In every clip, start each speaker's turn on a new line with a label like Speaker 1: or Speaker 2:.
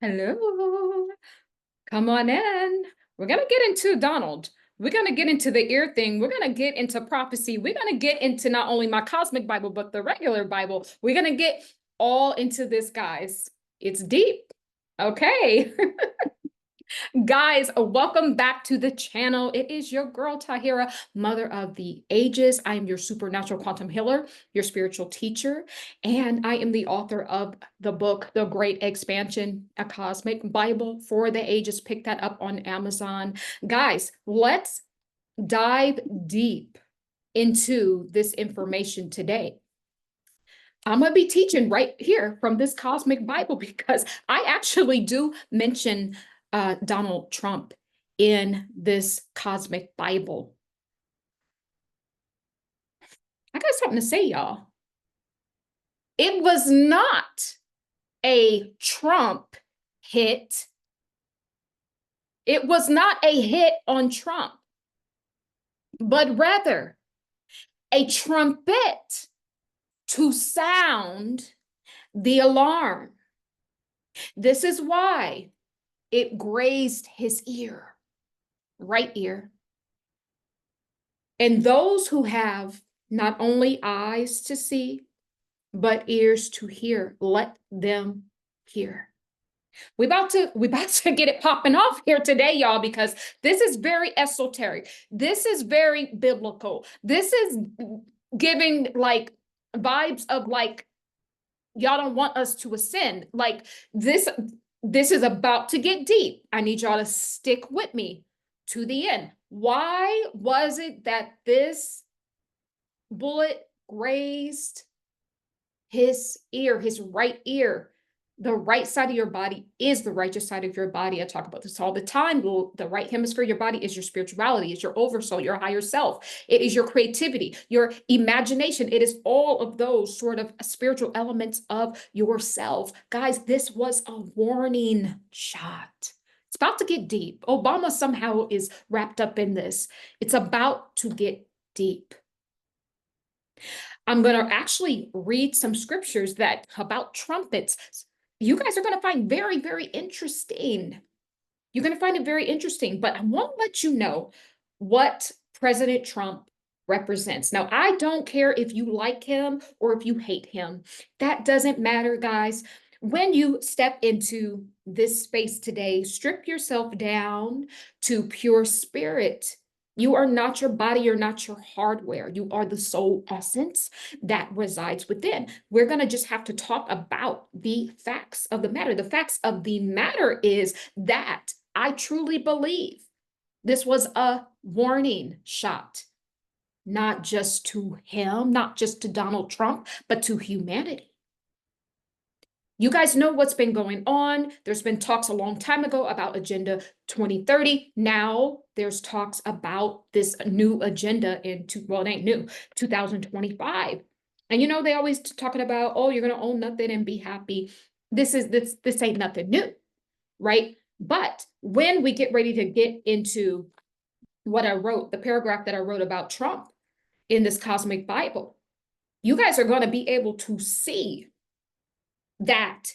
Speaker 1: Hello. Come on in. We're going to get into Donald. We're going to get into the ear thing. We're going to get into prophecy. We're going to get into not only my cosmic Bible, but the regular Bible. We're going to get all into this, guys. It's deep. Okay. Guys, welcome back to the channel. It is your girl, Tahira, Mother of the Ages. I am your supernatural quantum healer, your spiritual teacher, and I am the author of the book, The Great Expansion, a cosmic Bible for the ages. Pick that up on Amazon. Guys, let's dive deep into this information today. I'm going to be teaching right here from this cosmic Bible because I actually do mention Donald Trump in this cosmic Bible. I got something to say, y'all. It was not a Trump hit. It was not a hit on Trump, but rather a trumpet to sound the alarm. This is why it grazed his ear, right ear. And those who have not only eyes to see, but ears to hear, let them hear. We're about to get it popping off here today, y'all, because this is very esoteric. This is very biblical. This is giving like vibes of like, y'all don't want us to ascend. Like this is about to get deep. I need y'all to stick with me to the end. Why was it that this bullet grazed his ear, his right ear? The right side of your body is the righteous side of your body. I talk about this all the time. The right hemisphere of your body is your spirituality, is your oversoul, your higher self. It is your creativity, your imagination. It is all of those sort of spiritual elements of yourself. Guys, this was a warning shot. It's about to get deep. Obama somehow is wrapped up in this. It's about to get deep. I'm going to actually read some scriptures that about trumpets. You guys are going to find very, very interesting. You're going to find it very interesting, but I want to let you know what President Trump represents. Now, I don't care if you like him or if you hate him. That doesn't matter, guys. When you step into this space today, strip yourself down to pure spirit. You are not your body, you're not your hardware. You are the soul essence that resides within. We're going to just have to talk about the facts of the matter. The facts of the matter is that I truly believe this was a warning shot, not just to him, not just to Donald Trump, but to humanity. You guys know what's been going on. There's been talks a long time ago about Agenda 2030. Now there's talks about this new agenda well, it ain't new, 2025. And you know, they always talking about, oh, you're going to own nothing and be happy. This ain't nothing new, right? But when we get ready to get into what I wrote, the paragraph that I wrote about Trump in this cosmic Bible, you guys are going to be able to see that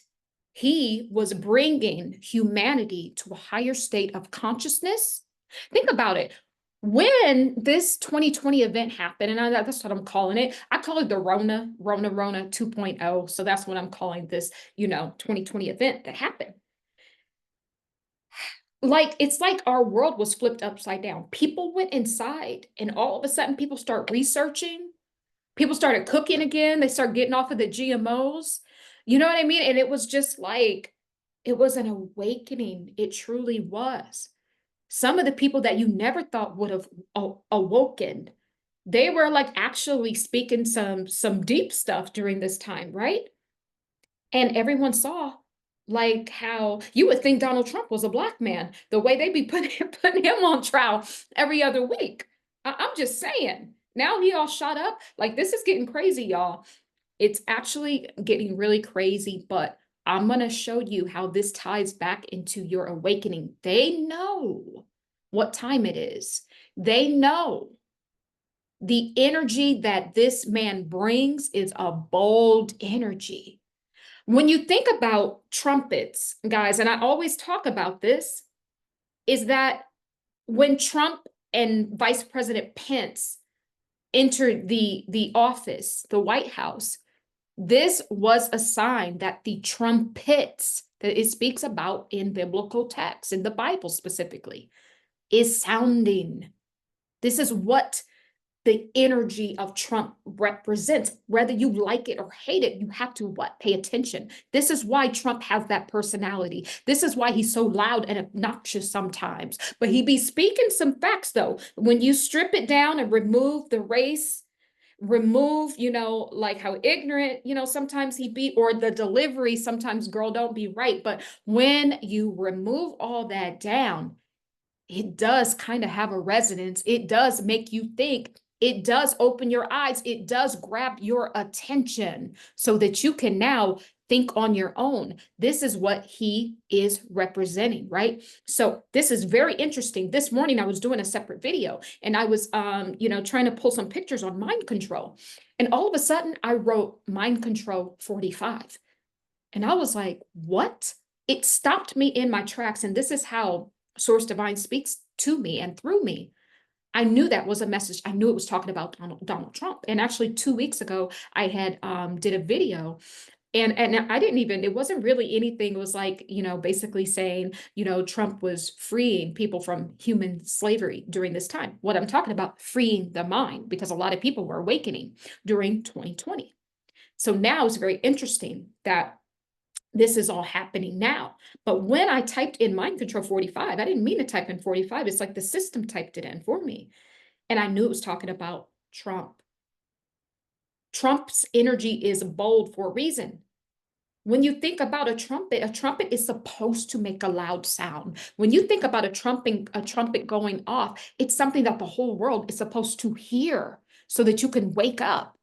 Speaker 1: he was bringing humanity to a higher state of consciousness. Think about it. When this 2020 event happened, and that's what I'm calling it, I call it the Rona 2.0. So that's what I'm calling this, 2020 event that happened. Like, it's like our world was flipped upside down. People went inside and all of a sudden people start researching. People started cooking again. They started getting off of the GMOs. You know what I mean? And it was just like, it was an awakening. It truly was. Some of the people that you never thought would have awoken, they were like actually speaking some deep stuff during this time, right? And everyone saw like how you would think Donald Trump was a black man, the way they be putting him on trial every other week. I'm just saying. Now he all shot up. Like, this is getting crazy, y'all. It's actually getting really crazy, but I'm going to show you how this ties back into your awakening. They know what time it is. They know the energy that this man brings is a bold energy. When you think about trumpets, guys, and I always talk about this, is that when Trump and Vice President Pence entered the office, the White House, this was a sign that the trumpets that it speaks about in biblical texts, in the Bible specifically, is sounding. This is what the energy of Trump represents. Whether you like it or hate it, you have to what? Pay attention. This is why Trump has that personality. This is why he's so loud and obnoxious sometimes. But he be speaking some facts though. When you strip it down and remove the race, remove, like how ignorant, sometimes he be, or the delivery, sometimes girl don't be right. But when you remove all that down, it does kind of have a resonance. It does make you think. It does open your eyes. It does grab your attention so that you can now think on your own. This is what he is representing, right? So this is very interesting. This morning I was doing a separate video and I was trying to pull some pictures on mind control. And all of a sudden I wrote mind control 45. And I was like, what? It stopped me in my tracks. And this is how Source Divine speaks to me and through me. I knew that was a message. I knew it was talking about Donald Trump. And actually 2 weeks ago, I had did a video and I didn't even, it wasn't really anything. It was like, basically saying, Trump was freeing people from human slavery during this time. What I'm talking about, freeing the mind, because a lot of people were awakening during 2020. So now it's very interesting that this is all happening now. But when I typed in mind control 45, I didn't mean to type in 45. It's like the system typed it in for me. And I knew it was talking about Trump. Trump's energy is bold for a reason. When you think about a trumpet is supposed to make a loud sound. When you think about a trumpet going off, it's something that the whole world is supposed to hear so that you can wake up.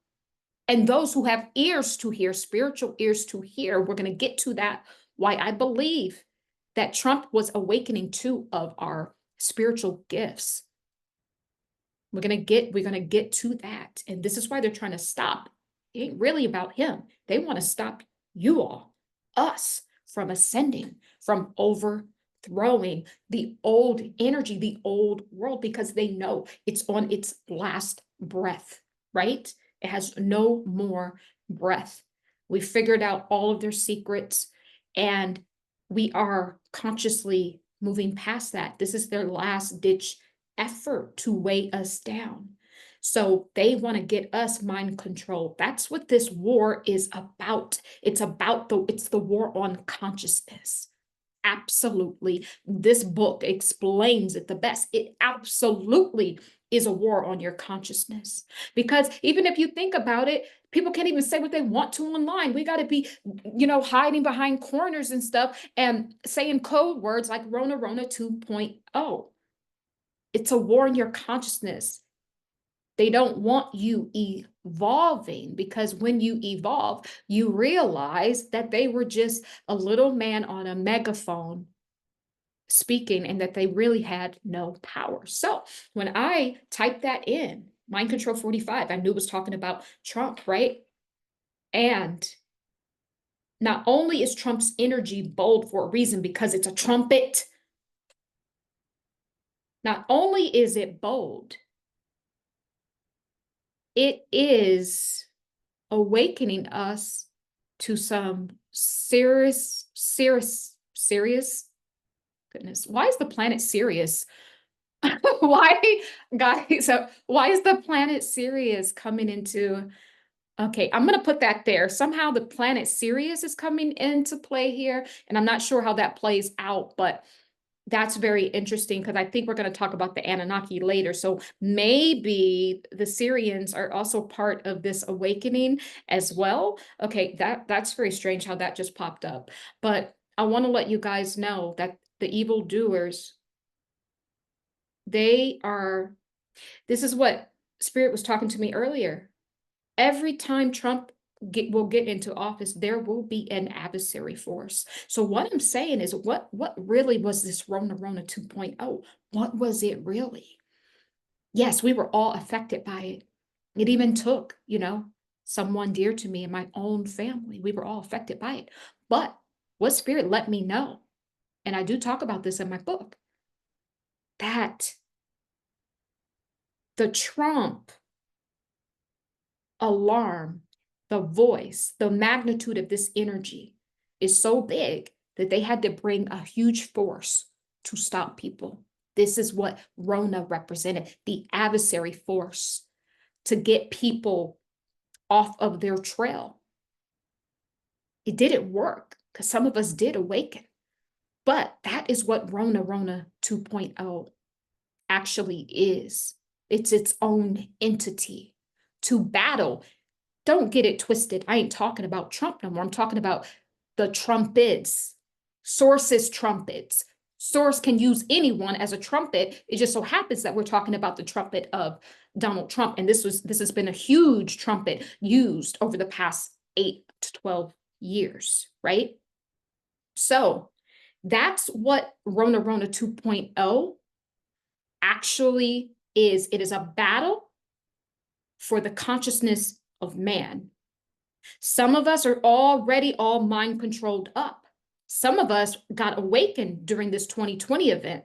Speaker 1: And those who have ears to hear, spiritual ears to hear, we're going to get to that. Why I believe that Trump was awakening two of our spiritual gifts. We're going to get to that. And this is why they're trying to stop. It ain't really about him. They want to stop you all, us, from ascending, from overthrowing the old energy, the old world, because they know it's on its last breath, right? It has no more breath. We figured out all of their secrets and we are consciously moving past that. This is their last ditch effort to weigh us down. So they want to get us mind control. That's what this war is about. It's the war on consciousness. Absolutely. This book explains it the best. It absolutely is a war on your consciousness. Because even if you think about it, people can't even say what they want to online. We got to be, hiding behind corners and stuff and saying code words like Rona 2.0. It's a war on your consciousness. They don't want you evolving, because when you evolve, you realize that they were just a little man on a megaphone speaking and that they really had no power. So when I typed that in, mind control 45, I knew it was talking about Trump, right? And not only is Trump's energy bold for a reason, because it's a trumpet, not only is it bold, it is awakening us to some serious, goodness, why is the planet serious? Why, guys, why is the planet Sirius coming into, okay, I'm going to put that there. Somehow the planet Sirius is coming into play here, and I'm not sure how that plays out, but that's very interesting because I think we're going to talk about the Anunnaki later. So maybe the Syrians are also part of this awakening as well. Okay, that's very strange how that just popped up. But I want to let you guys know that the evildoers, this is what Spirit was talking to me earlier. Every time Trump will get into office, there will be an adversary force. So what I'm saying is, what really was this Rona 2.0? What was it really? Yes, we were all affected by it. It even took, someone dear to me in my own family. We were all affected by it. But what spirit let me know, and I do talk about this in my book, that the Trump alarm, the voice, the magnitude of this energy is so big that they had to bring a huge force to stop people. This is what Rona represented, the adversary force to get people off of their trail. It didn't work because some of us did awaken, but that is what Rona 2.0 actually is. It's its own entity to battle. Don't get it twisted. I ain't talking about Trump no more. I'm talking about the trumpets. Source's trumpets. Source can use anyone as a trumpet. It just so happens that we're talking about the trumpet of Donald Trump. And this has been a huge trumpet used over the past 8 to 12 years, right? So that's what Rona 2.0 actually is. It is a battle for the consciousness of man. Some of us are already all mind controlled up. Some of us got awakened during this 2020 event.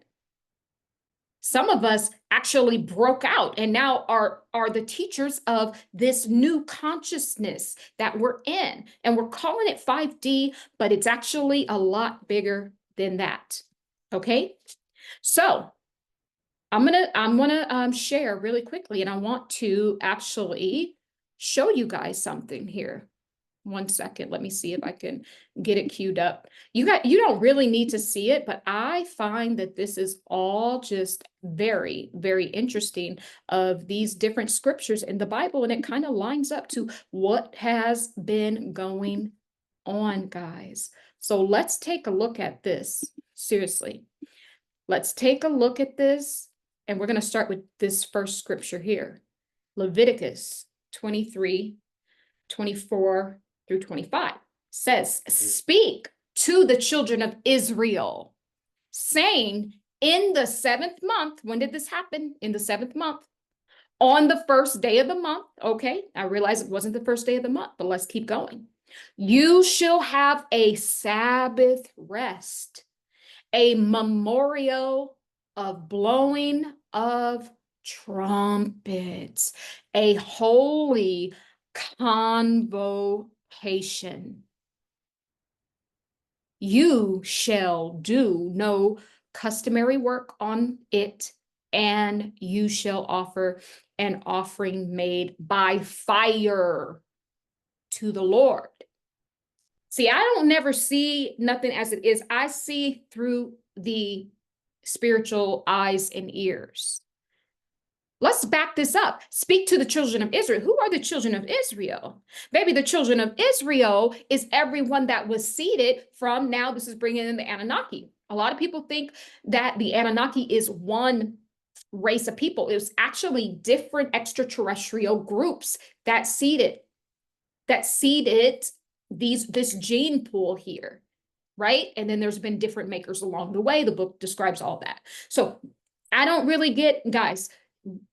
Speaker 1: Some of us actually broke out and now are the teachers of this new consciousness that we're in. And we're calling it 5D, but it's actually a lot bigger than that. Okay? So I'm gonna share really quickly, and I want to actually show you guys something here. 1 second, let me see if I can get it queued up. You don't really need to see it, but I find that this is all just very, very interesting of these different scriptures in the Bible, and it kind of lines up to what has been going on, guys. So let's take a look at this. Seriously, let's take a look at this, and we're going to start with this first scripture here. Leviticus 23:24 through 25 says, "Speak to the children of Israel, saying, in the 7th month," when did this happen? In the 7th month, on the first day of the month. Okay, I realize it wasn't the first day of the month, but let's keep going. "You shall have a Sabbath rest, a memorial of blowing of trumpets, a holy convocation. You shall do no customary work on it, and you shall offer an offering made by fire to the Lord." See, I don't never see nothing as it is. I see through the spiritual eyes and ears. Let's back this up. Speak to the children of Israel. Who are the children of Israel? Baby, the children of Israel is everyone that was seeded from, now this is bringing in the Anunnaki. A lot of people think that the Anunnaki is one race of people. It was actually different extraterrestrial groups that seeded this gene pool here, right? And then there's been different makers along the way. The book describes all that. So I don't really get, guys,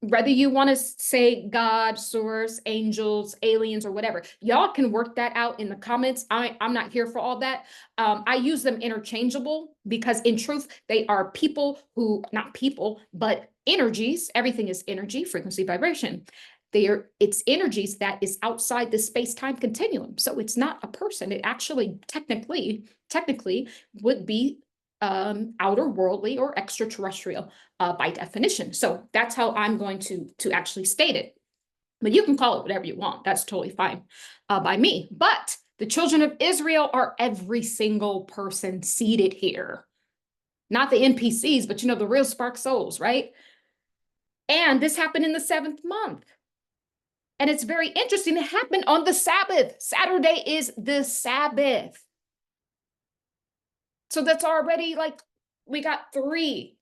Speaker 1: whether you want to say God, source, angels, aliens, or whatever, y'all can work that out in the comments. I'm not here for all that. I use them interchangeable because in truth, they are people who, not people, but energies. Everything is energy, frequency, vibration. It's energies that is outside the space-time continuum. So it's not a person. It actually technically would be outer worldly or extraterrestrial by definition. So that's how I'm going to actually state it. But you can call it whatever you want. That's totally fine by me. But the children of Israel are every single person seated here. Not the NPCs, but the real spark souls, right? And this happened in the 7th month. And it's very interesting. It happened on the Sabbath. Saturday is the Sabbath. So that's already like, we got three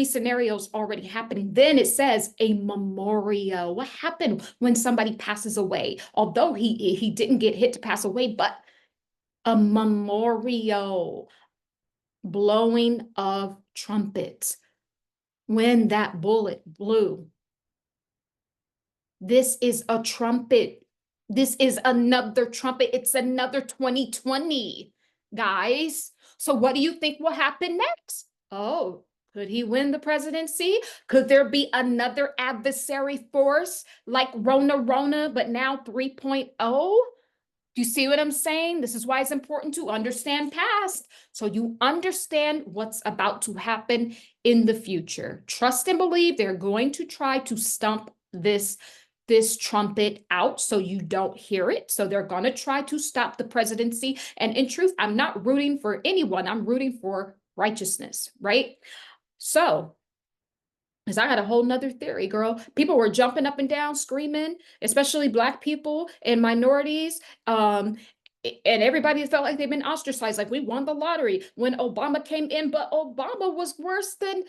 Speaker 1: scenarios already happening. Then it says a memorial. What happened when somebody passes away? Although he didn't get hit to pass away, but a memorial, blowing of trumpets. When that bullet blew, This is a trumpet. This is another trumpet. It's another 2020, guys. So what do you think will happen next? Oh, could he win the presidency? Could there be another adversary force like Rona, but now 3.0? Do you see what I'm saying? This is why it's important to understand past, so you understand what's about to happen in the future. Trust and believe they're going to try to stump this trumpet out so you don't hear it. So they're going to try to stop the presidency. And in truth, I'm not rooting for anyone. I'm rooting for righteousness, right? So, because I had a whole nother theory, girl. People were jumping up and down, screaming, especially Black people and minorities. And everybody felt like they've been ostracized, like we won the lottery when Obama came in, but Obama was worse than,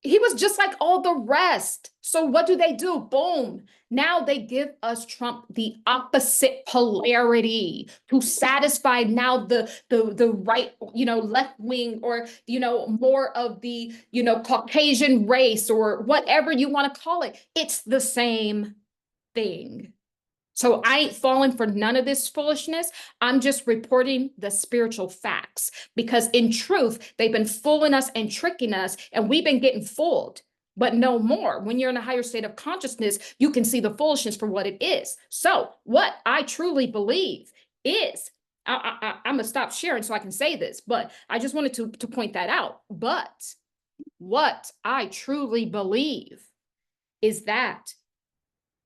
Speaker 1: he was just like all the rest. So what do? Boom. Now they give us Trump the opposite polarity to satisfy now the right, left wing, or, more of the, Caucasian race, or whatever you want to call it. It's the same thing. So I ain't falling for none of this foolishness. I'm just reporting the spiritual facts, because in truth, they've been fooling us and tricking us, and we've been getting fooled, but no more. When you're in a higher state of consciousness, you can see the foolishness for what it is. So what I truly believe is, I'm going to stop sharing so I can say this, but I just wanted to point that out. But what I truly believe is that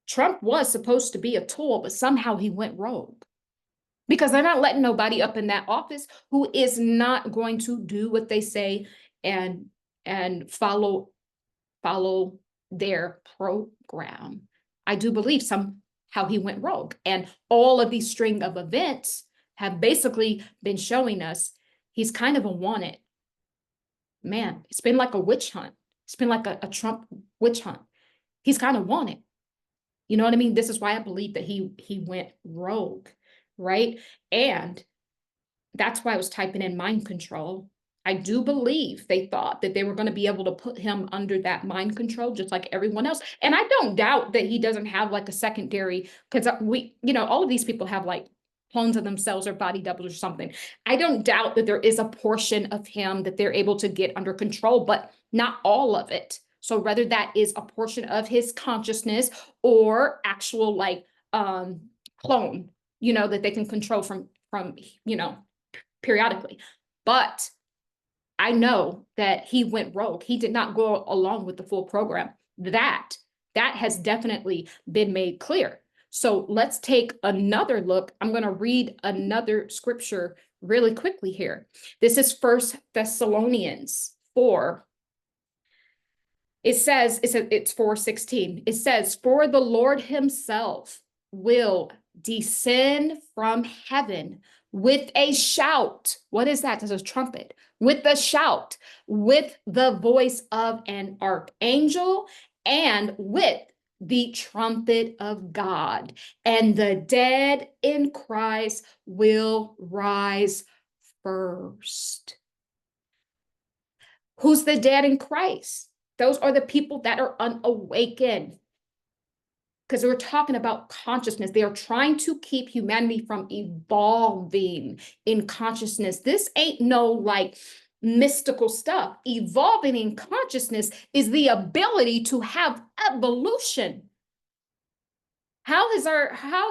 Speaker 1: Trump was supposed to be a tool, but somehow he went rogue, because they're not letting nobody up in that office who is not going to do what they say and follow their program. I do believe somehow he went rogue, and all of these string of events have basically been showing us he's kind of a wanted man. It's been like a witch hunt. It's been like a Trump witch hunt. He's kind of wanted. You know what I mean? This is why I believe that he went rogue, right? And that's why I was typing in mind control. I do believe they thought that they were going to be able to put him under that mind control, just like everyone else. And I don't doubt that he doesn't have like a secondary, because all of these people have like clones of themselves or body doubles or something. I don't doubt that there is a portion of him that they're able to get under control, but not all of it. So whether that is a portion of his consciousness or actual like clone, that they can control from periodically. But I know that he went rogue. He did not go along with the full program. That has definitely been made clear. So let's take another look. I'm going to read another scripture really quickly here. This is 1 Thessalonians 4. It's 4:16. It says, "For the Lord himself will descend from heaven with a shout." What is that? There's a trumpet. With a shout, with the voice of an archangel, and with the trumpet of God. And the dead in Christ will rise first. Who's the dead in Christ? Those are the people that are unawakened. Because we're talking about consciousness. They are trying to keep humanity from evolving in consciousness. This ain't no like mystical stuff. Evolving in consciousness is the ability to have evolution. How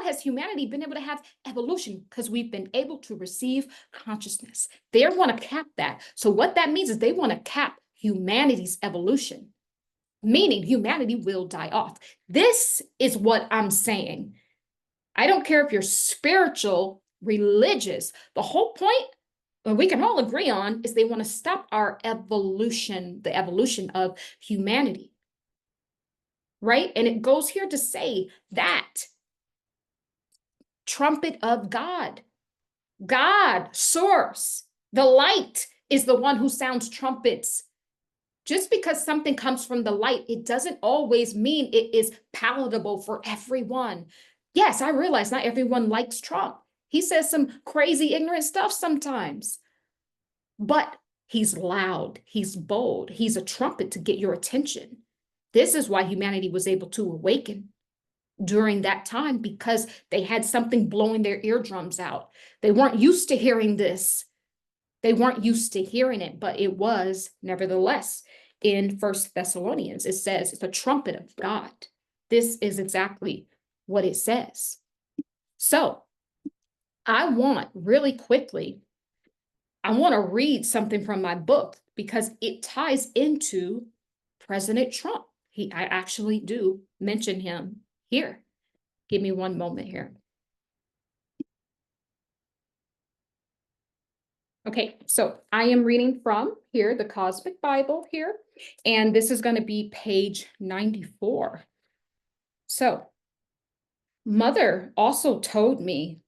Speaker 1: has humanity been able to have evolution? Because we've been able to receive consciousness. They want to cap that. So what that means is they want to cap humanity's evolution, meaning humanity will die off. This is what I'm saying. I don't care if you're spiritual, religious. The whole point, we can all agree on, is they want to stop our evolution, the evolution of humanity. Right? And it goes here to say that trumpet of God, source, the light is the one who sounds trumpets. Just because something comes from the light, it doesn't always mean it is palatable for everyone. Yes, I realize not everyone likes Trump. He says some crazy, ignorant stuff sometimes. But he's loud, he's bold, he's a trumpet to get your attention. This is why humanity was able to awaken. during that time because they had something blowing their eardrums out. They weren't used to hearing this. They weren't used to hearing it, but it was nevertheless in First Thessalonians. It says it's a trumpet of God. This is exactly what it says. So I want really quickly, I want to read something from my book because it ties into President Trump. I actually do mention him here. Give me one moment here. Okay, so I am reading from here, the Cosmic Bible here, and this is going to be page 94. So, Mother also told me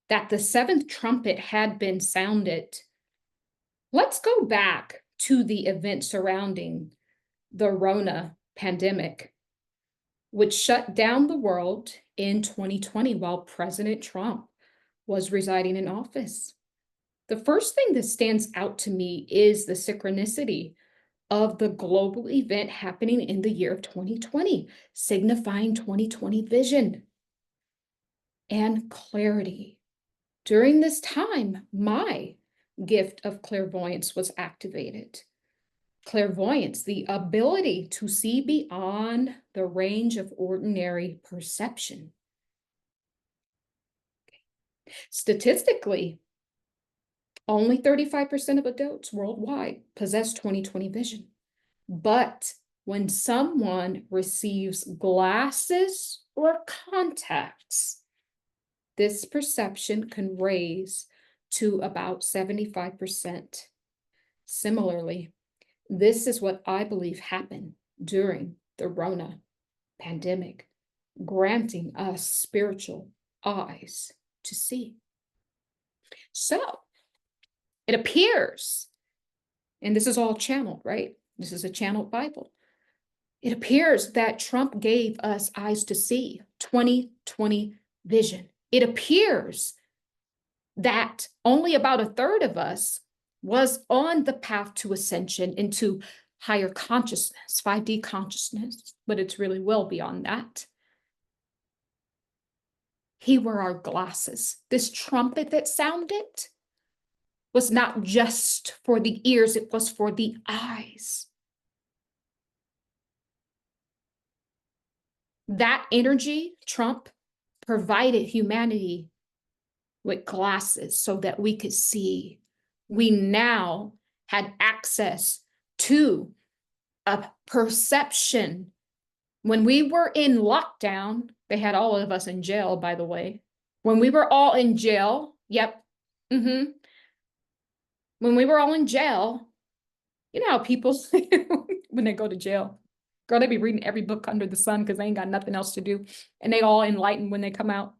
Speaker 1: that the seventh trumpet had been sounded. Let's go back to the event surrounding the Rona pandemic, which shut down the world in 2020 while President Trump was residing in office. The first thing that stands out to me is the synchronicity of the global event happening in the year of 2020, signifying 2020 vision and clarity. During this time, my gift of clairvoyance was activated. Clairvoyance, the ability to see beyond the range of ordinary perception. Statistically, only 35% of adults worldwide possess 2020 vision. But when someone receives glasses or contacts, this perception can raise to about 75%. Similarly, this is what I believe happened during the Rona pandemic, granting us spiritual eyes to see. So it appears, and this is all channeled, right? This is a channeled Bible. It appears that Trump gave us eyes to see, 2020 vision. It appears that only about a third of us was on the path to ascension into higher consciousness, 5D consciousness, but it's really well beyond that. Here were our glasses. This trumpet that sounded was not just for the ears, it was for the eyes. That energy, Trump, provided humanity with glasses so that we could see. We now had access to a perception. When we were in lockdown, they had all of us in jail, by the way. When we were all in jail, yep. When we were all in jail, you know how people, when they go to jail, girl, they be reading every book under the sun because they ain't got nothing else to do. And they all enlightened when they come out.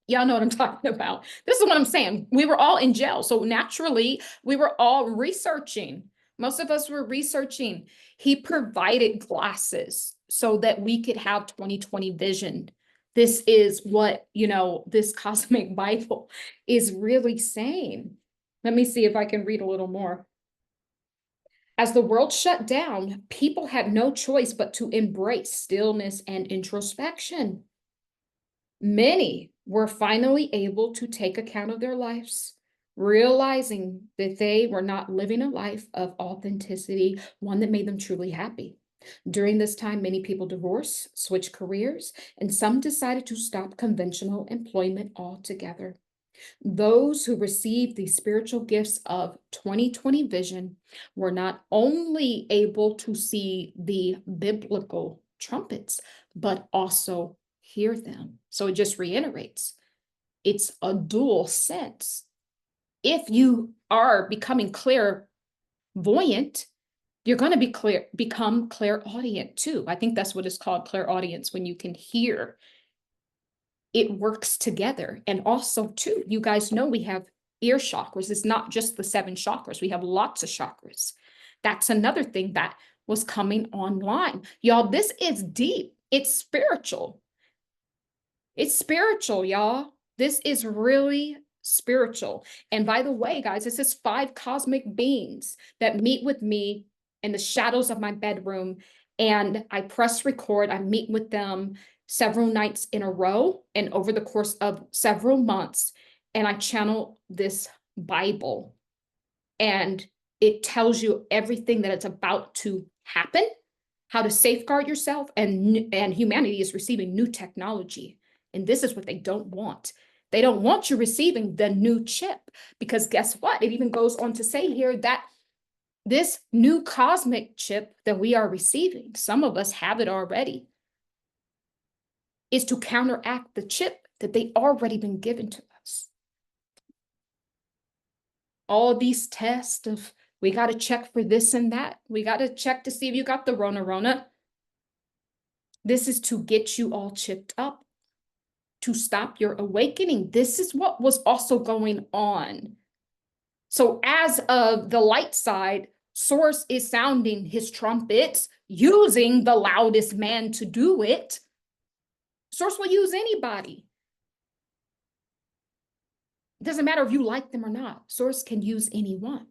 Speaker 1: Y'all know what I'm talking about. This is what I'm saying. We were all in jail. So naturally, we were all researching. Most of us were researching. He provided glasses so that we could have 2020 vision. This is what, this cosmic Bible is really saying. Let me see if I can read a little more. As the world shut down, people had no choice but to embrace stillness and introspection. Many were finally able to take account of their lives, realizing that they were not living a life of authenticity, one that made them truly happy. During this time, many people divorced, switched careers, and some decided to stop conventional employment altogether. Those who received the spiritual gifts of 2020 vision were not only able to see the biblical trumpets, but also hear them. So it just reiterates, it's a dual sense. If you are becoming clairvoyant, you're going to become clairaudient too. I think that's what it's called, clairaudience, when you can hear. It works together. And also too, you guys know we have ear chakras. It's not just the 7 chakras. We have lots of chakras. That's another thing that was coming online. Y'all, this is deep. It's spiritual. It's spiritual, y'all. This is really spiritual. And by the way, guys, this is 5 cosmic beings that meet with me in the shadows of my bedroom. And I press record. I meet with them several nights in a row and over the course of several months. And I channel this Bible, and it tells you everything that it's about to happen, how to safeguard yourself, and humanity is receiving new technology. And this is what they don't want. They don't want you receiving the new chip, because guess what? It even goes on to say here that this new cosmic chip that we are receiving, some of us have it already, is to counteract the chip that they already been given to us. All these tests of, we got to check for this and that. We got to check to see if you got the Rona. This is to get you all chipped up, to stop your awakening. This is what was also going on. So as of the light side, Source is sounding his trumpets, using the loudest man to do it. Source will use anybody. It doesn't matter if you like them or not. Source can use anyone.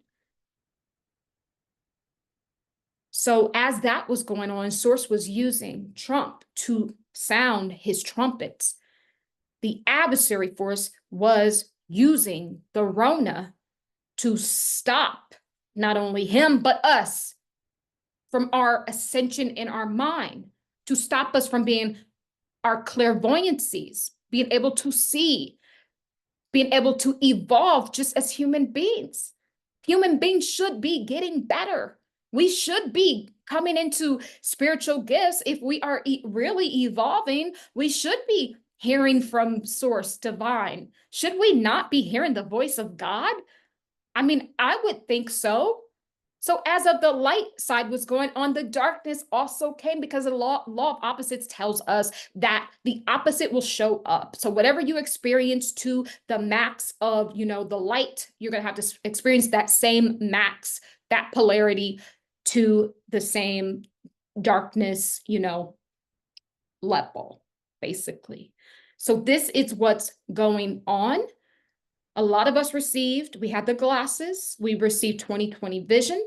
Speaker 1: So as that was going on, Source was using Trump to sound his trumpets. The adversary force was using the Rona to stop not only him, but us from our ascension in our mind, to stop us from being our clairvoyancies, being able to see, being able to evolve just as human beings. Human beings should be getting better. We should be coming into spiritual gifts. If we are really evolving, we should be hearing from Source Divine. Should we not be hearing the voice of God? I mean, I would think so. So as of the light side was going on, the darkness also came, because the law of opposites tells us that the opposite will show up. So whatever you experience to the max of, the light, you're going to have to experience that same max, that polarity to the same darkness, level, basically. So this is what's going on. A lot of us we had the glasses, we received 20/20 vision.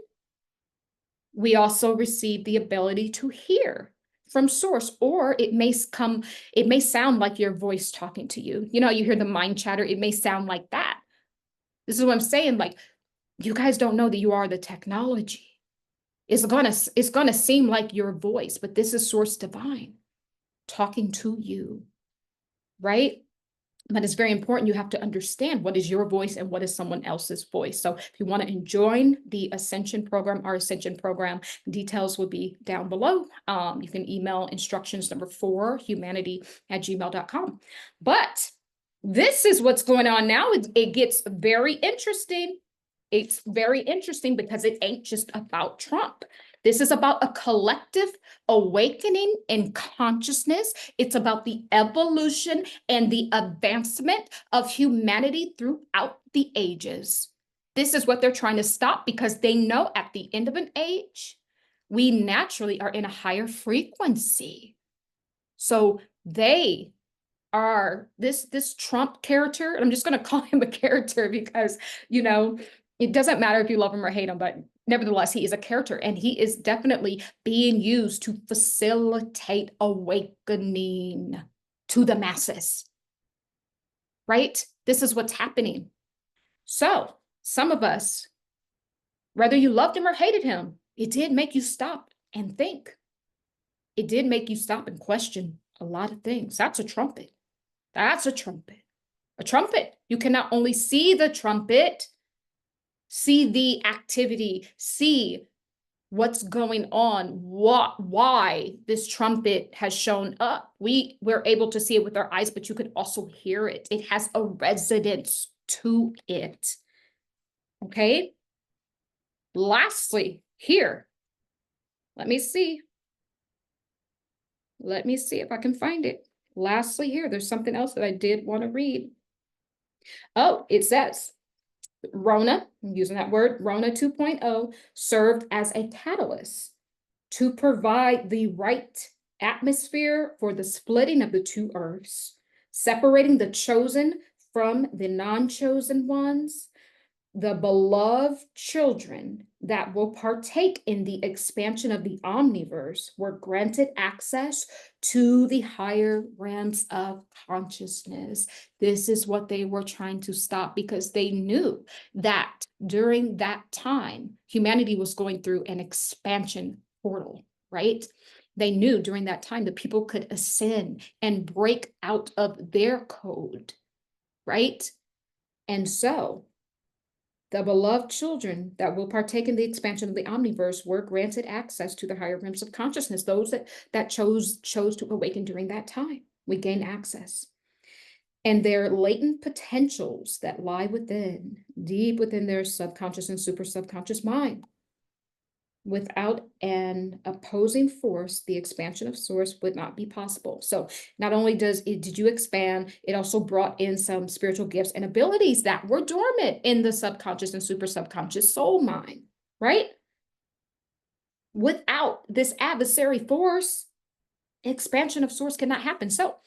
Speaker 1: We also received the ability to hear from Source, or it may sound like your voice talking to you. You hear the mind chatter, it may sound like that. This is what I'm saying, like, you guys don't know that you are the technology. It's gonna seem like your voice, but this is Source Divine talking to you, right? But it's very important. You have to understand what is your voice and what is someone else's voice. So if you want to join the Ascension program, our Ascension program, details will be down below. You can email instructions number 4, humanity@gmail.com. But this is what's going on now. It gets very interesting. It's very interesting because it ain't just about Trump. This is about a collective awakening in consciousness. It's about the evolution and the advancement of humanity throughout the ages. This is what they're trying to stop, because they know at the end of an age, we naturally are in a higher frequency. So they are this Trump character, and I'm just going to call him a character because, it doesn't matter if you love him or hate him, but nevertheless, he is a character, and he is definitely being used to facilitate awakening to the masses, right? This is what's happening. So some of us, whether you loved him or hated him, it did make you stop and think. It did make you stop and question a lot of things. That's a trumpet. That's a trumpet. A trumpet. You can not only see the trumpet, see the activity, see what's going on, why this trumpet has shown up. We're able to see it with our eyes, but you could also hear it. It has a resonance to it. Okay. Lastly, here, let me see if I can find it. Lastly, here, there's something else that I did want to read. Oh, it says, Rona, I'm using that word, Rona 2.0, served as a catalyst to provide the right atmosphere for the splitting of the two earths, separating the chosen from the non-chosen ones. the beloved children that will partake in the expansion of the omniverse were granted access to the higher realms of consciousness. This is what they were trying to stop, because they knew that during that time, humanity was going through an expansion portal, right? They knew during that time that people could ascend and break out of their code, right? And so the beloved children that will partake in the expansion of the omniverse were granted access to the higher realms of consciousness. Those that chose to awaken during that time, we gain access. And their latent potentials that lie within, deep within their subconscious and super subconscious mind. Without an opposing force, the expansion of source would not be possible. So not only did you expand, it also brought in some spiritual gifts and abilities that were dormant in the subconscious and super subconscious soul mind, right? Without this adversary force, expansion of source cannot happen. So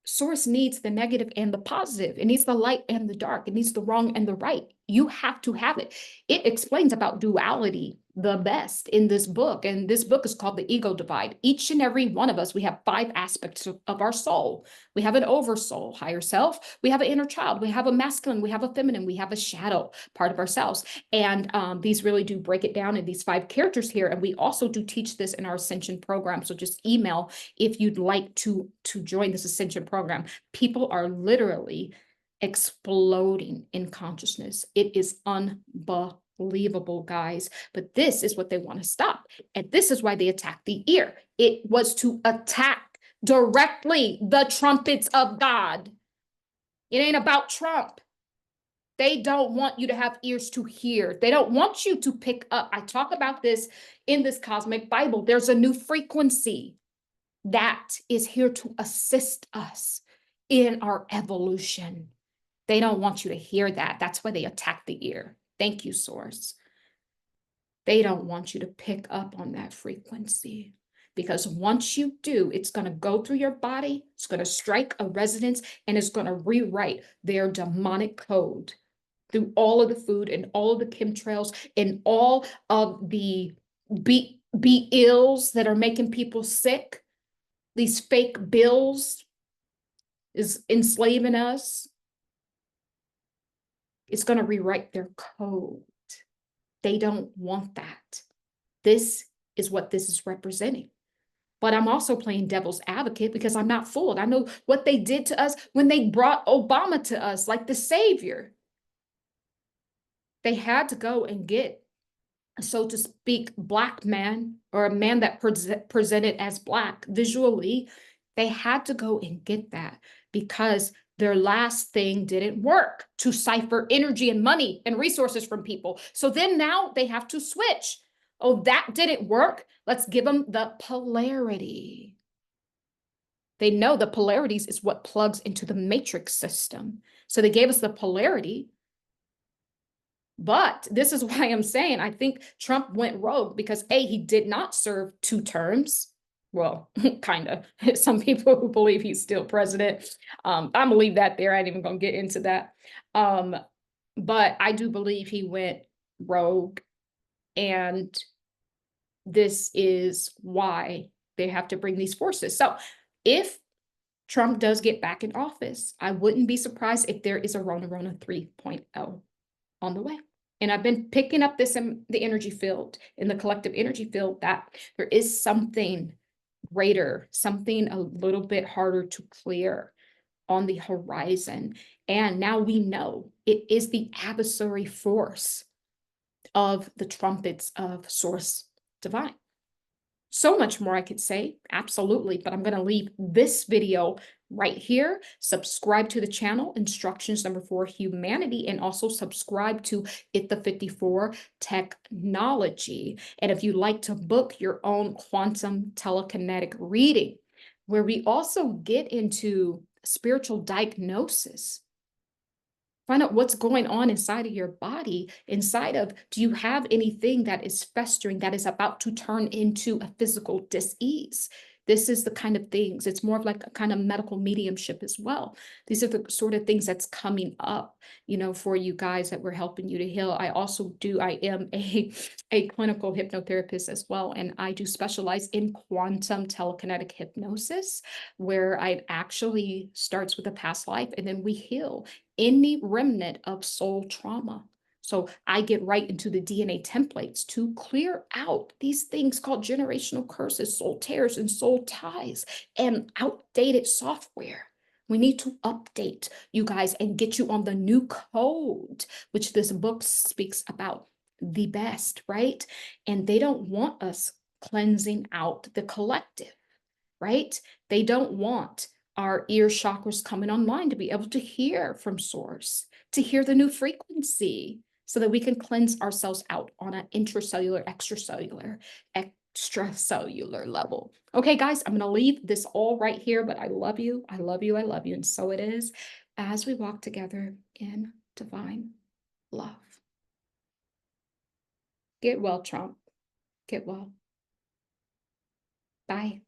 Speaker 1: source needs the negative and the positive. It needs the light and the dark. It needs the wrong and the right. You have to have it. It explains about duality the best in this book. And this book is called The Ego Divide. Each and every one of us, we have 5 aspects of our soul. We have an oversoul, higher self. We have an inner child. We have a masculine. We have a feminine. We have a shadow part of ourselves. And these really do break it down in these 5 characters here. And we also do teach this in our Ascension program. So just email if you'd like to join this Ascension program. People are literally exploding in consciousness. It is unbelievable, guys. But this is what they want to stop. And this is why they attacked the ear. It was to attack directly the trumpets of God. It ain't about Trump. They don't want you to have ears to hear. They don't want you to pick up. I talk about this in this cosmic Bible. There's a new frequency that is here to assist us in our evolution. They don't want you to hear that. That's why they attack the ear. Thank you, Source. They don't want you to pick up on that frequency, because once you do, it's going to go through your body, it's going to strike a resonance, and it's going to rewrite their demonic code through all of the food and all of the chemtrails and all of the ills that are making people sick. These fake bills is enslaving us. It's going to rewrite their code. They don't want that. This is what this is representing. But I'm also playing devil's advocate because I'm not fooled. I know what they did to us when they brought Obama to us like the savior. They had to go and get, so to speak, black man, or a man that presented as black visually. They had to go and get that because their last thing didn't work to cipher energy and money and resources from people. So then now they have to switch. Oh, that didn't work. Let's give them the polarity. They know the polarities is what plugs into the matrix system. So they gave us the polarity. But this is why I'm saying I think Trump went rogue, because A, he did not serve 2 terms. Well, kind of. Some people who believe he's still president. I'm gonna leave that there. I ain't even gonna get into that. But I do believe he went rogue, and this is why they have to bring these forces. So if Trump does get back in office, I wouldn't be surprised if there is a Rona 3.0 on the way. And I've been picking up this in the energy field, in the collective energy field, that there is something greater, something a little bit harder to clear on the horizon. And now we know it is the adversary force of the trumpets of Source Divine. So much more I could say, absolutely, but I'm going to leave this video right here. Subscribe to the channel, instructions number 4, humanity, and also subscribe to It the 54 technology. And if you'd like to book your own quantum telekinetic reading, where we also get into spiritual diagnosis, find out what's going on inside of your body, inside of, do you have anything that is festering, that is about to turn into a physical dis-ease? This is the kind of things, it's more of like a kind of medical mediumship as well. These are the sort of things that's coming up, for you guys that we're helping you to heal. I am a clinical hypnotherapist as well, and I do specialize in quantum telekinetic hypnosis, where I actually starts with a past life and then we heal any remnant of soul trauma. So I get right into the DNA templates to clear out these things called generational curses, soul tears, and soul ties, and outdated software. We need to update you guys and get you on the new code, which this book speaks about the best, right? And they don't want us cleansing out the collective, right? They don't want our ear chakras coming online to be able to hear from source, to hear the new frequency, so that we can cleanse ourselves out on an intracellular, extracellular level. Okay, guys, I'm going to leave this all right here, but I love you. I love you. I love you. And so it is as we walk together in divine love. Get well, Trump. Get well. Bye.